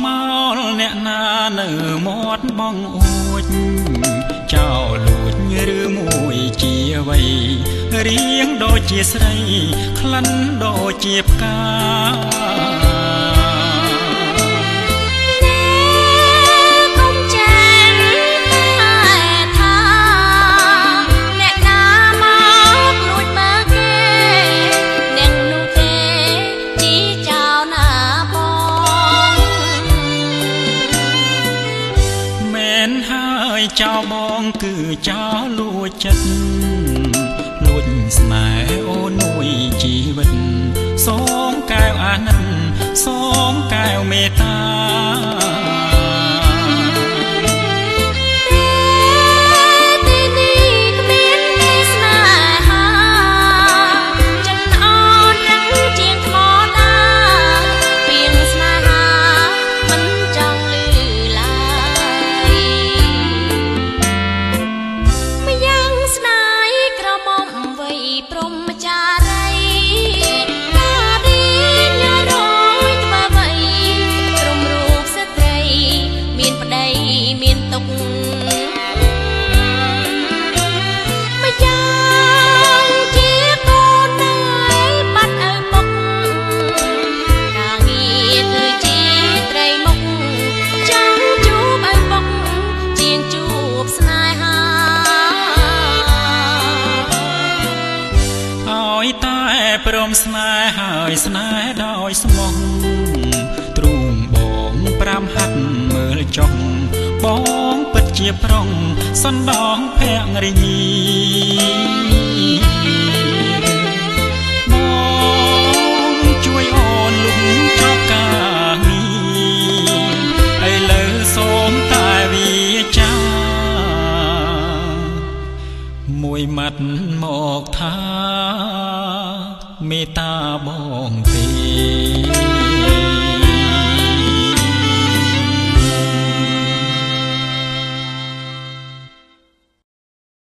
មកអ្នកណានៅមាត់បងអួចចោលលួចឬមួយជាអ្វីរៀងដូចជាស្រីក្លិនដូចជាផ្កាចោលបងគឺចោលលួចចិត្តលួចស្នេហ៍អូនមួយជីវិតសូមកែវអាណិតសូមកែវមេត្តាព្រមស្នេហ៍ហើយស្នេហ៍ដោយស្មោះទ្រូងបង5ហាត់មើលចុះបងពិតជាប្រុងសណ្ដងភរិយាបងជួយអូនលុបចោលការងារឥឡូវសូមតែវាចាមួយម៉ាត់មកថាមេត្តាបងទេ